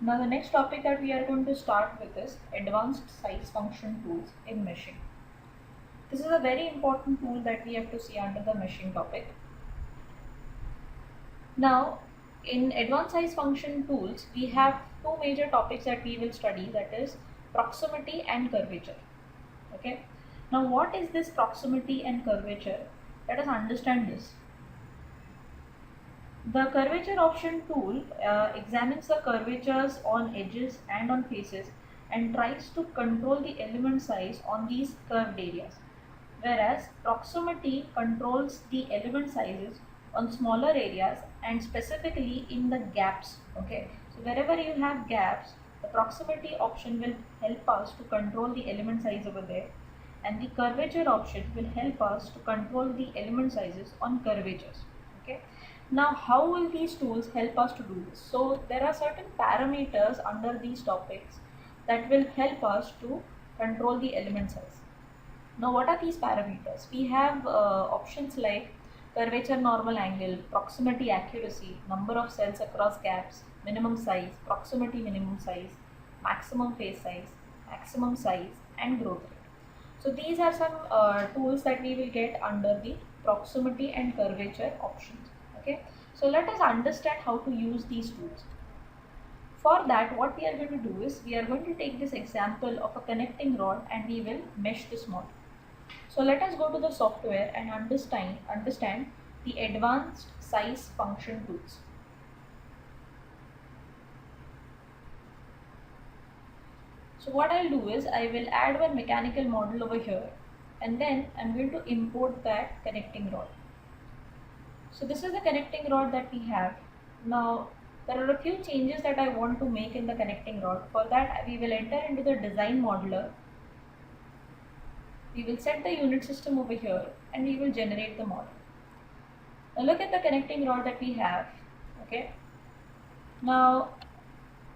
Now the next topic that we are going to start with is advanced size function tools in meshing. This is a very important tool that we have to see under the meshing topic. Now in advanced size function tools we have two major topics that we will study, that is proximity and curvature. Okay. Now what is this proximity and curvature? Let us understand this. The curvature option tool examines the curvatures on edges and on faces and tries to control the element size on these curved areas, whereas proximity controls the element sizes on smaller areas and specifically in the gaps. Okay, so wherever you have gaps, the proximity option will help us to control the element size over there, and the curvature option will help us to control the element sizes on curvatures. Okay. Now, how will these tools help us to do this? So, there are certain parameters under these topics that will help us to control the element size. Now, what are these parameters? We have options like curvature normal angle, proximity accuracy, number of cells across gaps, minimum size, proximity minimum size, maximum face size, maximum size, and growth rate. So, these are some tools that we will get under the proximity and curvature options. Okay, so let us understand how to use these tools. For that, what we are going to do is we are going to take this example of a connecting rod and we will mesh this model. So let us go to the software and understand the advanced size function tools. So what I'll do is I will add one mechanical model over here and then I'm going to import that connecting rod. So this is the connecting rod that we have. Now there are a few changes that I want to make in the connecting rod. For that we will enter into the design modeler. We will set the unit system over here and we will generate the model. Now look at the connecting rod that we have. Okay. Now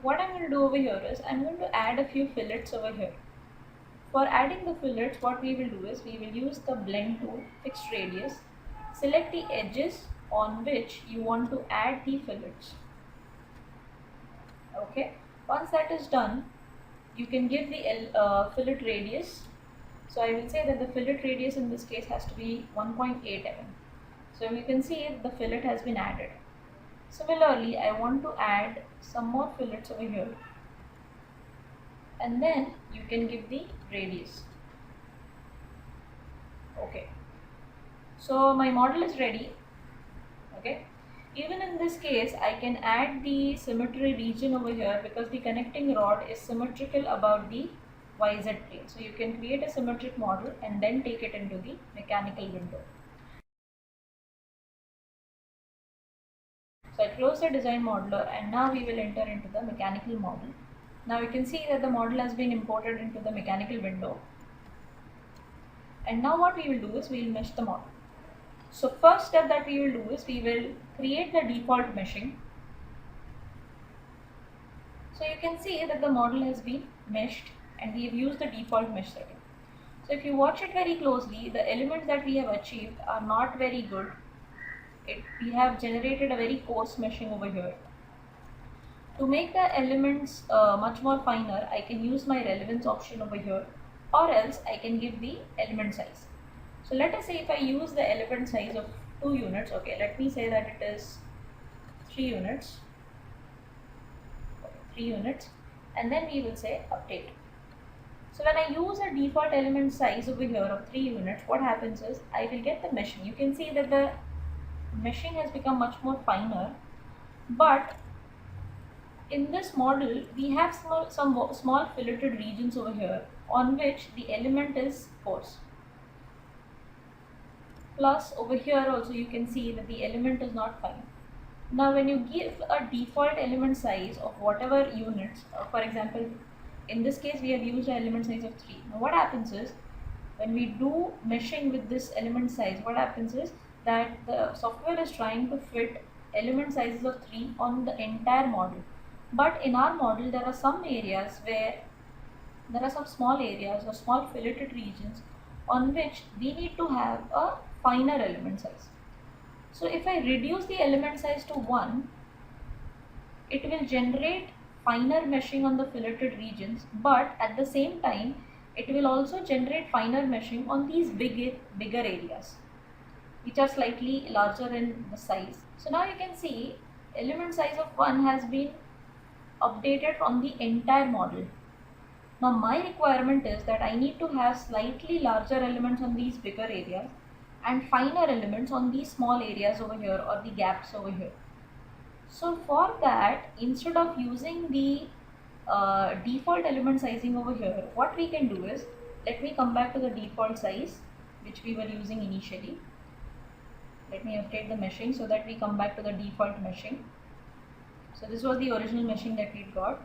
what I'm going to do over here is I'm going to add a few fillets over here. For adding the fillets, what we will do is we will use the blend tool, fixed radius, select the edges on which you want to add the fillets. Okay, once that is done, you can give the fillet radius. So I will say that the fillet radius in this case has to be 1.8 mm. So you can see the fillet has been added. Similarly, I want to add some more fillets over here, and then you can give the radius. Okay, so my model is ready. Okay, even in this case I can add the symmetry region over here because the connecting rod is symmetrical about the YZ plane. So you can create a symmetric model and then take it into the mechanical window. So I close the design modeler and now we will enter into the mechanical model. Now you can see that the model has been imported into the mechanical window. And now what we will do is we will mesh the model. So first step that we will do is we will create the default meshing. So you can see that the model has been meshed and we have used the default mesh setting. So if you watch it very closely, the elements that we have achieved are not very good. We have generated a very coarse meshing over here. To make the elements much more finer, I can use my relevance option over here, or else I can give the element size. So let us say if I use the element size of 2 units, okay, let me say that it is 3 units, and then we will say update. So when I use a default element size over here of 3 units, what happens is I will get the meshing. You can see that the meshing has become much more finer, but in this model we have some small filleted regions over here on which the element is coarse. Plus over here also you can see that the element is not fine. Now when you give a default element size of whatever units, for example in this case we have used an element size of 3. Now what happens is when we do meshing with this element size, what happens is that the software is trying to fit element sizes of 3 on the entire model. But in our model there are some areas where there are some small areas or small filleted regions on which we need to have a finer element size. So if I reduce the element size to 1, it will generate finer meshing on the filleted regions, but at the same time it will also generate finer meshing on these bigger areas which are slightly larger in the size. So now you can see element size of 1 has been updated on the entire model. Now my requirement is that I need to have slightly larger elements on these bigger areas and finer elements on these small areas over here or the gaps over here. So for that, instead of using the default element sizing over here, what we can do is, let me come back to the default size which we were using initially. Let me update the meshing so that we come back to the default meshing. So this was the original meshing that we got,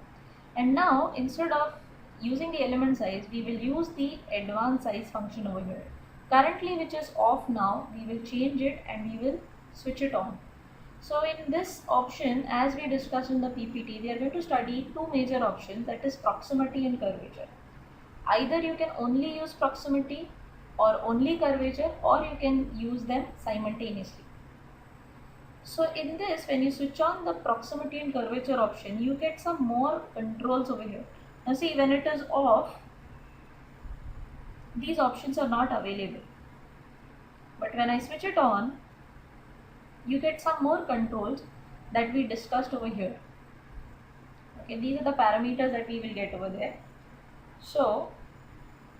and now instead of using the element size, we will use the advanced size function over here. Currently, which is off now, we will change it and we will switch it on. So in this option, as we discussed in the PPT, we are going to study two major options, that is proximity and curvature. Either you can only use proximity or only curvature, or you can use them simultaneously. So in this, when you switch on the proximity and curvature option, you get some more controls over here. Now see, when it is off, these options are not available. But when I switch it on, you get some more controls that we discussed over here. Okay, these are the parameters that we will get over there. So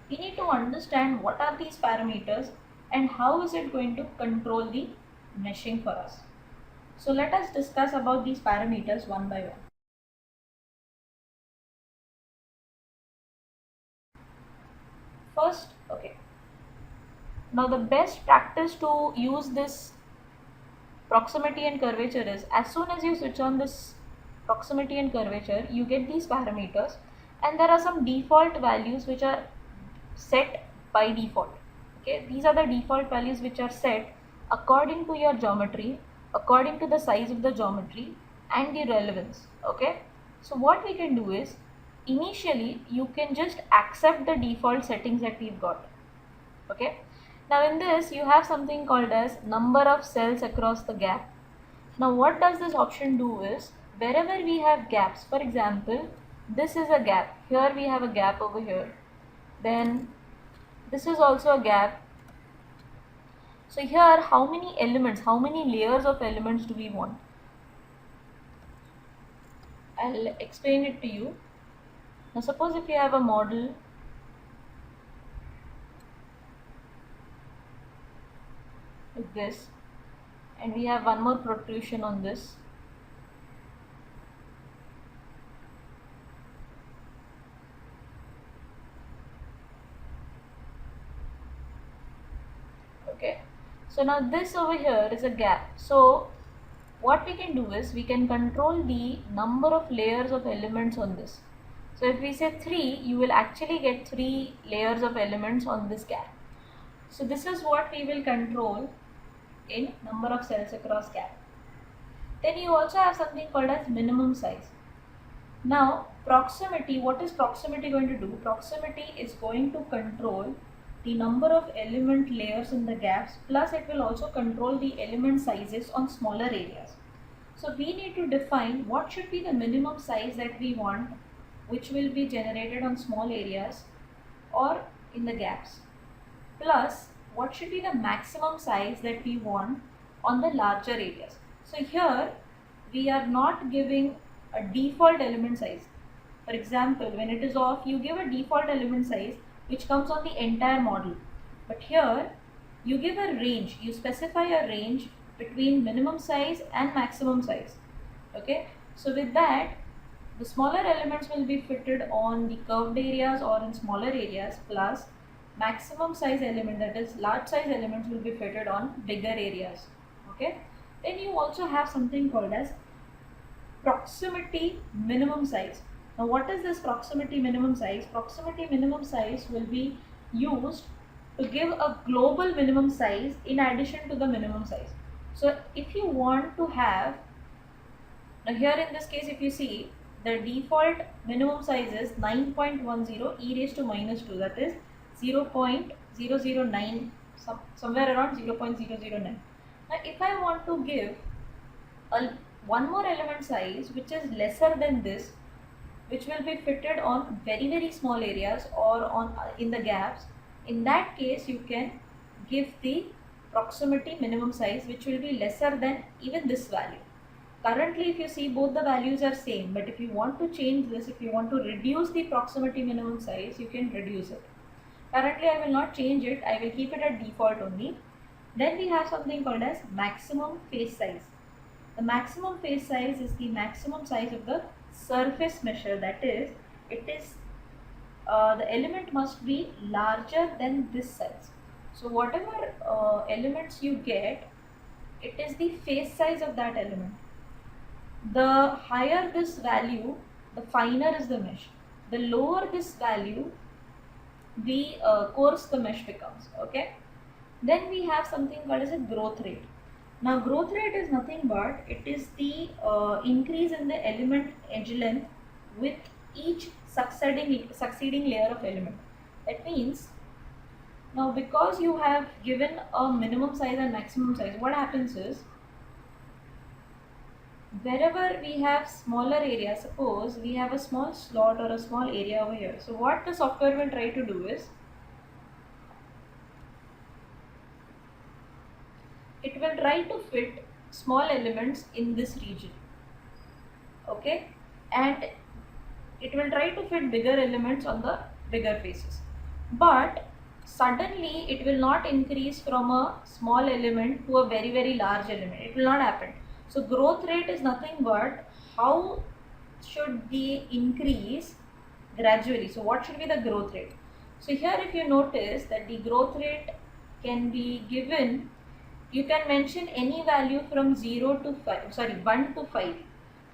we need to understand what are these parameters and how is it going to control the meshing for us. So let us discuss about these parameters one by one. First, okay, now the best practice to use this proximity and curvature is, as soon as you switch on this proximity and curvature, you get these parameters, and there are some default values which are set by default. Okay, these are the default values which are set according to your geometry, according to the size of the geometry and the relevance. Okay, so what we can do is, initially you can just accept the default settings that we've got. Okay, now in this you have something called as number of cells across the gap. Now what does this option do is, wherever we have gaps, for example this is a gap, here we have a gap over here, then this is also a gap. So here, how many elements, how many layers of elements do we want? I'll explain it to you. Now suppose if you have a model like this, and we have one more protrusion on this. Okay, so now this over here is a gap. So what we can do is, we can control the number of layers of elements on this. So if we say 3, you will actually get 3 layers of elements on this gap. So this is what we will control in number of cells across gap. Then you also have something called as minimum size. Now proximity, what is proximity going to do? Proximity is going to control the number of element layers in the gaps, plus it will also control the element sizes on smaller areas. So we need to define what should be the minimum size that we want, which will be generated on small areas or in the gaps, plus what should be the maximum size that we want on the larger areas. So here we are not giving a default element size. For example, when it is off, you give a default element size which comes on the entire model, but here you give a range, you specify a range between minimum size and maximum size. Okay, so with that, the smaller elements will be fitted on the curved areas or in smaller areas, plus maximum size element, that is large size elements, will be fitted on bigger areas. Okay, then you also have something called as proximity minimum size. Now what is this proximity minimum size? Proximity minimum size will be used to give a global minimum size in addition to the minimum size. So if you want to have, now here in this case, if you see, the default minimum size is 9.10 e raised to minus 2, that is 0.009, somewhere around 0.009. Now if I want to give one more element size which is lesser than this, which will be fitted on very small areas or on in the gaps. In that case, you can give the proximity minimum size, which will be lesser than even this value. Currently, if you see, both the values are same, but if you want to change this, if you want to reduce the proximity minimum size, you can reduce it. Currently, I will not change it, I will keep it at default only. Then we have something called as maximum face size. The maximum face size is the maximum size of the surface measure, that is, the element must be larger than this size. So whatever elements you get, it is the face size of that element. The higher this value, the finer is the mesh. The lower this value, the coarse the mesh becomes. Okay. Then we have something called as a growth rate. Now growth rate is nothing but it is the increase in the element edge length with each succeeding layer of element. That means, now because you have given a minimum size and maximum size, what happens is, wherever we have smaller area, suppose we have a small slot or a small area over here. So what the software will try to do is, it will try to fit small elements in this region, okay, and it will try to fit bigger elements on the bigger faces, but suddenly it will not increase from a small element to a very large element. It will not happen. So growth rate is nothing but how should the increase gradually. So what should be the growth rate? So here if you notice that the growth rate can be given, you can mention any value from 0 to 5, sorry 1 to 5.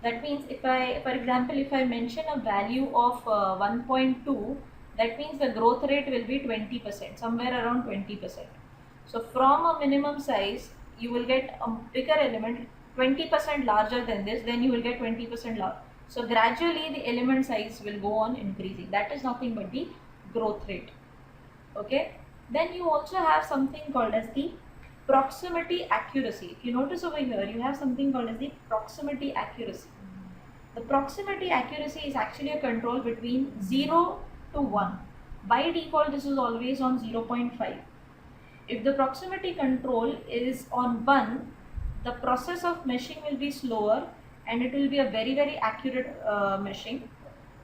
That means if I, for example, if I mention a value of 1.2, that means the growth rate will be 20%, somewhere around 20%. So from a minimum size, you will get a bigger element 20% larger than this, then you will get 20% larger. So gradually the element size will go on increasing. That is nothing but the growth rate. Okay. Then you also have something called as the proximity accuracy. If you notice over here, you have something called as the proximity accuracy. The proximity accuracy is actually a control between 0 to 1. By default, this is always on 0.5. If the proximity control is on 1, the process of meshing will be slower and it will be a very accurate meshing.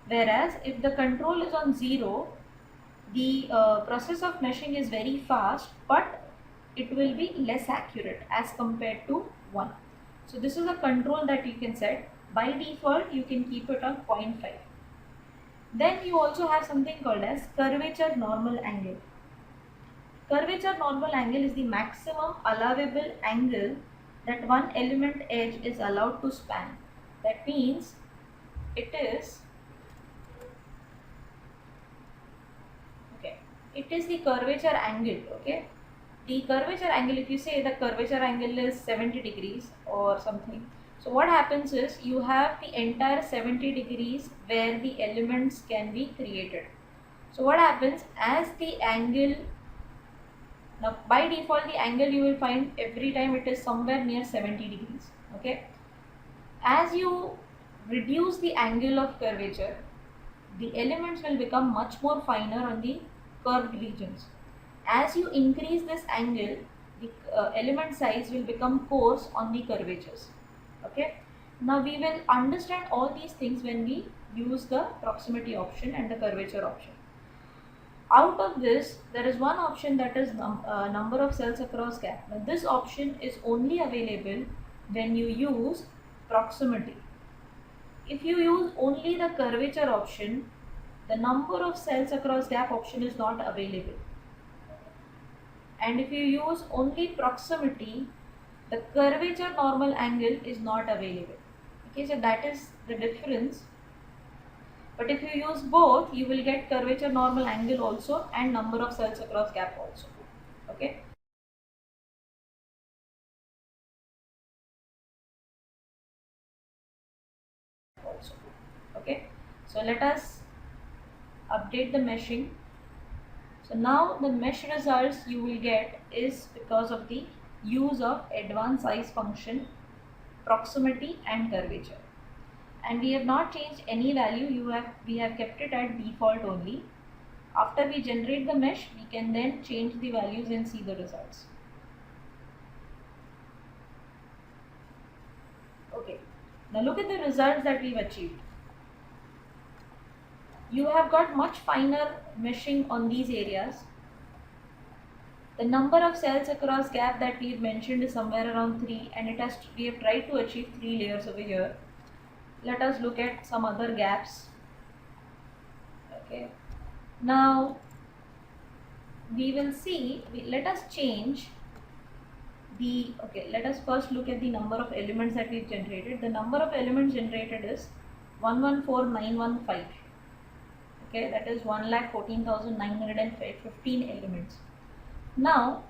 Whereas if the control is on 0, the process of meshing is very fast, but it will be less accurate as compared to 1. So this is a control that you can set. By default, you can keep it on 0.5. Then you also have something called as curvature normal angle. Curvature normal angle is the maximum allowable angle that one element edge is allowed to span. That means it is the curvature angle. Okay, the curvature angle, if you say the curvature angle is 70 degrees or something, so what happens is you have the entire 70 degrees where the elements can be created. So what happens, as the angle, now by default the angle you will find every time it is somewhere near 70 degrees. Okay, as you reduce the angle of curvature, the elements will become much more finer on the curved regions. As you increase this angle, the element size will become coarse on the curvatures. Okay, now we will understand all these things when we use the proximity option and the curvature option. Out of this, there is one option that is number of cells across gap. Now this option is only available when you use proximity. If you use only the curvature option, the number of cells across gap option is not available. And if you use only proximity, the curvature normal angle is not available. Okay, so that is the difference. But if you use both, you will get curvature normal angle also and number of cells across gap also. Okay. Also. Okay. So let us update the meshing. So now the mesh results you will get is because of the use of advanced size function, proximity and curvature. and we have not changed any value. We have kept it at default only. After we generate the mesh, we can then change the values and see the results. Okay, now look at the results that we've achieved. You have got much finer meshing on these areas. The number of cells across gap that we've mentioned is somewhere around 3, and we have tried to achieve 3 layers over here. Let us look at some other gaps. Okay, now we will see, let us change the, let us first look at the number of elements that we've generated. The number of elements generated is 114915. Okay, that is 1,14,915 elements. Now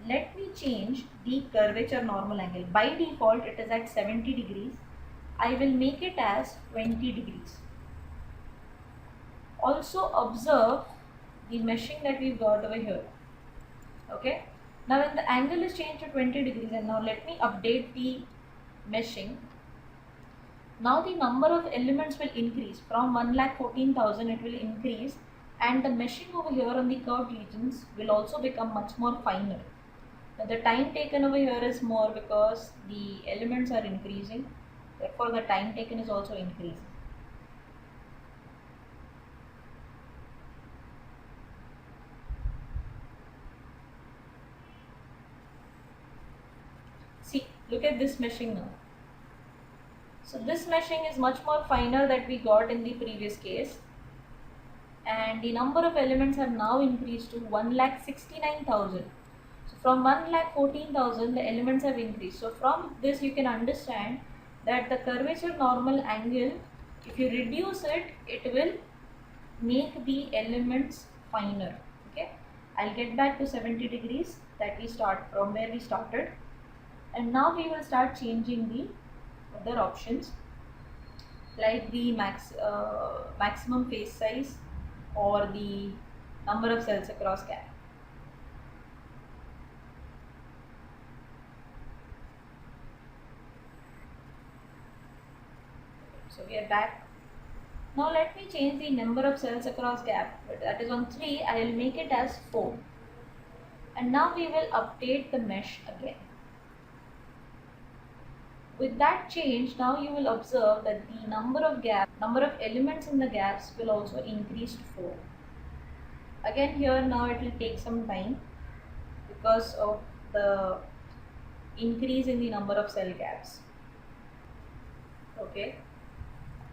let me change the curvature normal angle. By default it is at 70 degrees. I will make it as 20 degrees. Also observe the meshing that we've got over here. Okay, now when the angle is changed to 20 degrees, and now let me update the meshing. Now the number of elements will increase from 1,14,000, it will increase, and the meshing over here on the curved regions will also become much more finer. Now the time taken over here is more because the elements are increasing, therefore the time taken is also increasing. See, look at this meshing now. So this meshing is much more finer that we got in the previous case, and the number of elements have now increased to 1,69,000. So from 1,14,000 the elements have increased. So from this you can understand that the curvature normal angle, if you reduce it, it will make the elements finer. Okay, I'll get back to 70 degrees that we start from where we started, and now we will start changing the other options like the maximum face size or the number of cells across gap. So we are back. Now let me change the number of cells across gap. That is on 3, I will make it as 4. And now we will update the mesh again. With that change, now you will observe that the number of elements in the gaps will also increase to 4. Again here now it will take some time because of the increase in the number of cell gaps. Okay.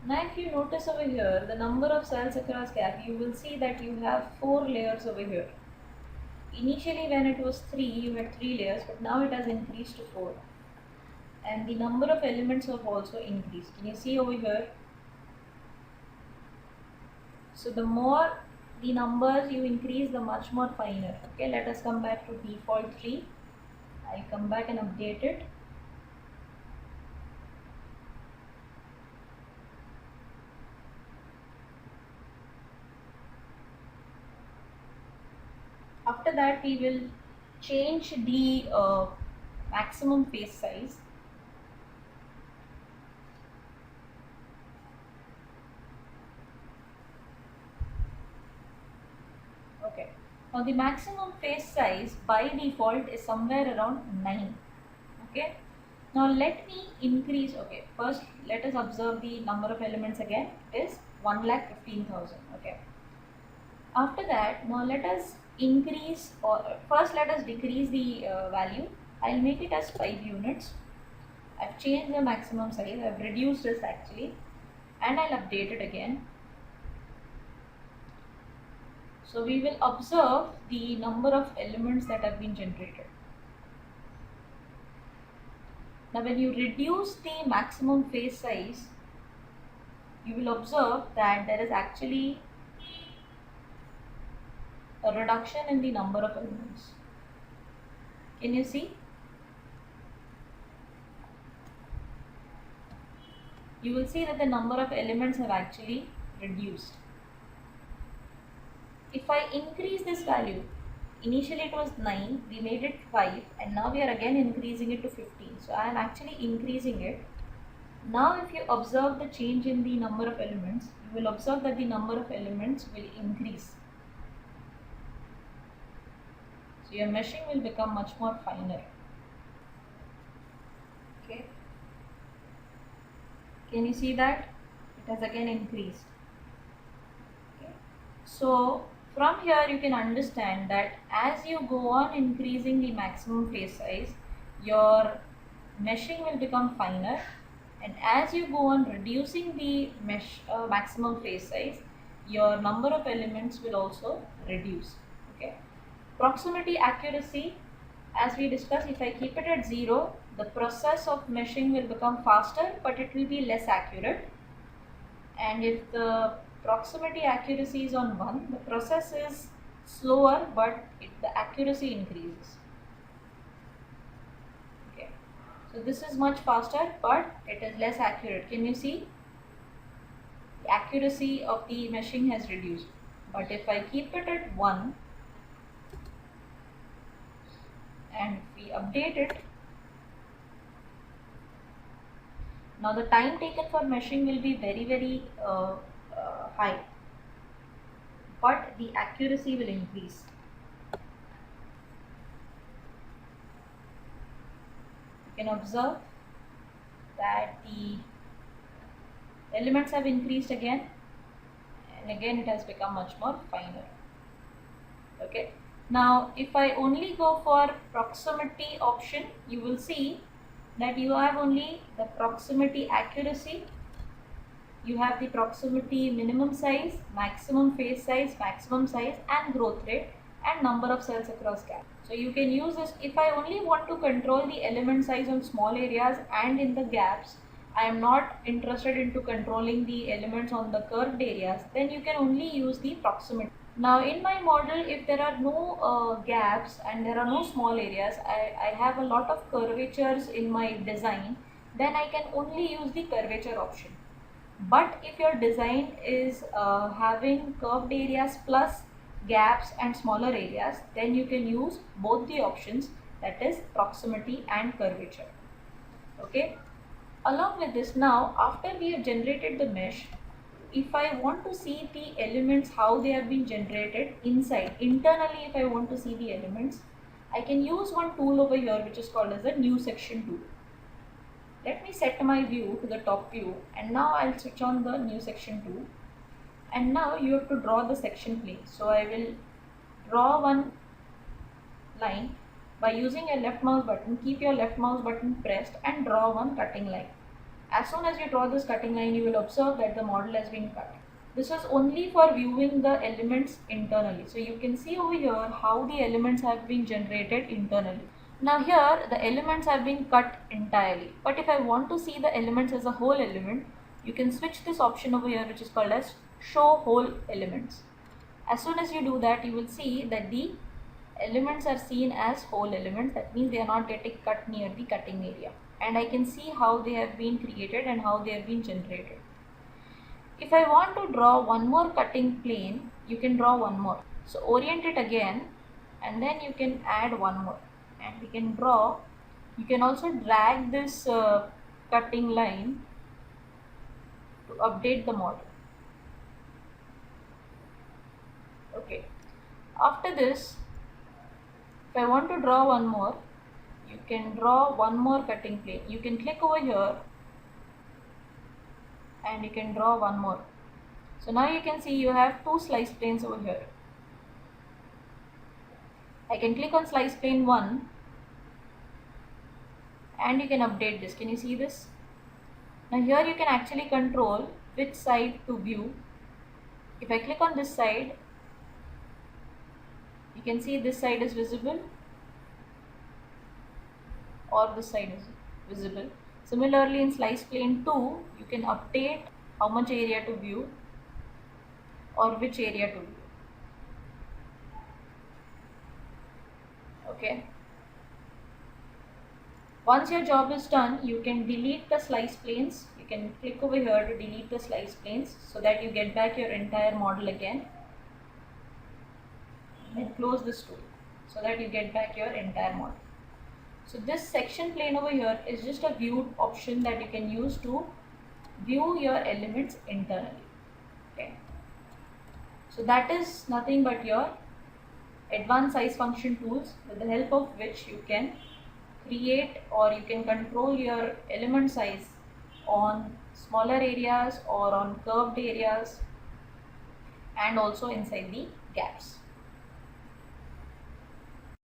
Now if you notice over here, the number of cells across gap, you will see that you have 4 layers over here. Initially when it was 3, you had 3 layers, but now it has increased to 4. And the number of elements have also increased. Can you see over here? So the more the numbers you increase, the much more finer. Okay, let us come back to default 3. I'll come back and update it. After that we will change the maximum face size. Okay, now the maximum face size by default is somewhere around 9. Okay, now let me increase. Okay, first let us observe the number of elements again. It is 1,15,000. Okay, after that now let us increase, or first let us decrease the value. I'll make it as 5 units. I've changed the maximum size, I've reduced this actually, and I'll update it again. So we will observe the number of elements that have been generated. Now when you reduce the maximum face size, you will observe that there is actually a reduction in the number of elements. Can you see? You will see that the number of elements have actually reduced. If I increase this value, initially it was 9, we made it 5, and now we are again increasing it to 15. So I am actually increasing it. Now if you observe the change in the number of elements, you will observe that the number of elements will increase. So your meshing will become much more finer. Okay. Can you see that? It has again increased. Okay. So from here you can understand that as you go on increasing the maximum face size, your meshing will become finer, and as you go on reducing the maximum face size, your number of elements will also reduce. Okay. Proximity accuracy, as we discussed, if I keep it at 0, the process of meshing will become faster, but it will be less accurate. And if the proximity accuracy is on 1, the process is slower, but the accuracy increases. Okay. So this is much faster, but it is less accurate. Can you see? The accuracy of the meshing has reduced. But if I keep it at 1, and we update it, now the time taken for meshing will be very high, but the accuracy will increase. You can observe that the elements have increased again, and again it has become much more finer. Okay. Now if I only go for proximity option, you will see that you have only the proximity accuracy, you have the proximity minimum size, maximum face size, maximum size, and growth rate, and number of cells across gap. So you can use this. If I only want to control the element size on small areas and in the gaps, I am not interested into controlling the elements on the curved areas, then you can only use the proximity. Now in my model, if there are no gaps and there are no small areas, I have a lot of curvatures in my design, then I can only use the curvature option. But if your design is having curved areas plus gaps and smaller areas, then you can use both the options, that is proximity and curvature. Okay. Along with this, now after we have generated the mesh, if I want to see the elements, how they have been generated internally, if I want to see the elements, I can use one tool over here which is called as a new section tool. Let me set my view to the top view, and now I'll switch on the new section tool, and now you have to draw the section plane. So I will draw one line by using a left mouse button. Keep your left mouse button pressed and draw one cutting line. As soon as you draw this cutting line, you will observe that the model has been cut. This is only for viewing the elements internally. So you can see over here how the elements have been generated internally. Now here the elements have been cut entirely. But if I want to see the elements as a whole element, you can switch this option over here which is called as show whole elements. As soon as you do that, you will see that the elements are seen as whole elements. That means they are not getting cut near the cutting area. And I can see how they have been created and how they have been generated. If I want to draw one more cutting plane, you can draw one more. So orient it again, and then you can add one more, and we can draw. You can also drag this cutting line to update the model. Okay. After this, if I want to draw one more, you can draw one more cutting plane. You can click over here and you can draw one more. So now you can see you have two slice planes over here. I can click on slice plane 1 and you can update this. Can you see this? Now here you can actually control which side to view. If I click on this side, you can see this side is visible or this side is visible. Similarly, in slice plane 2, you can update how much area to view or which area to view. Okay. Once your job is done, you can delete the slice planes. You can click over here to delete the slice planes so that you get back your entire model again. And close this tool so that you get back your entire model. So this section plane over here is just a viewed option that you can use to view your elements internally. Okay. So that is nothing but your advanced size function tools, with the help of which you can create or you can control your element size on smaller areas or on curved areas and also inside the gaps.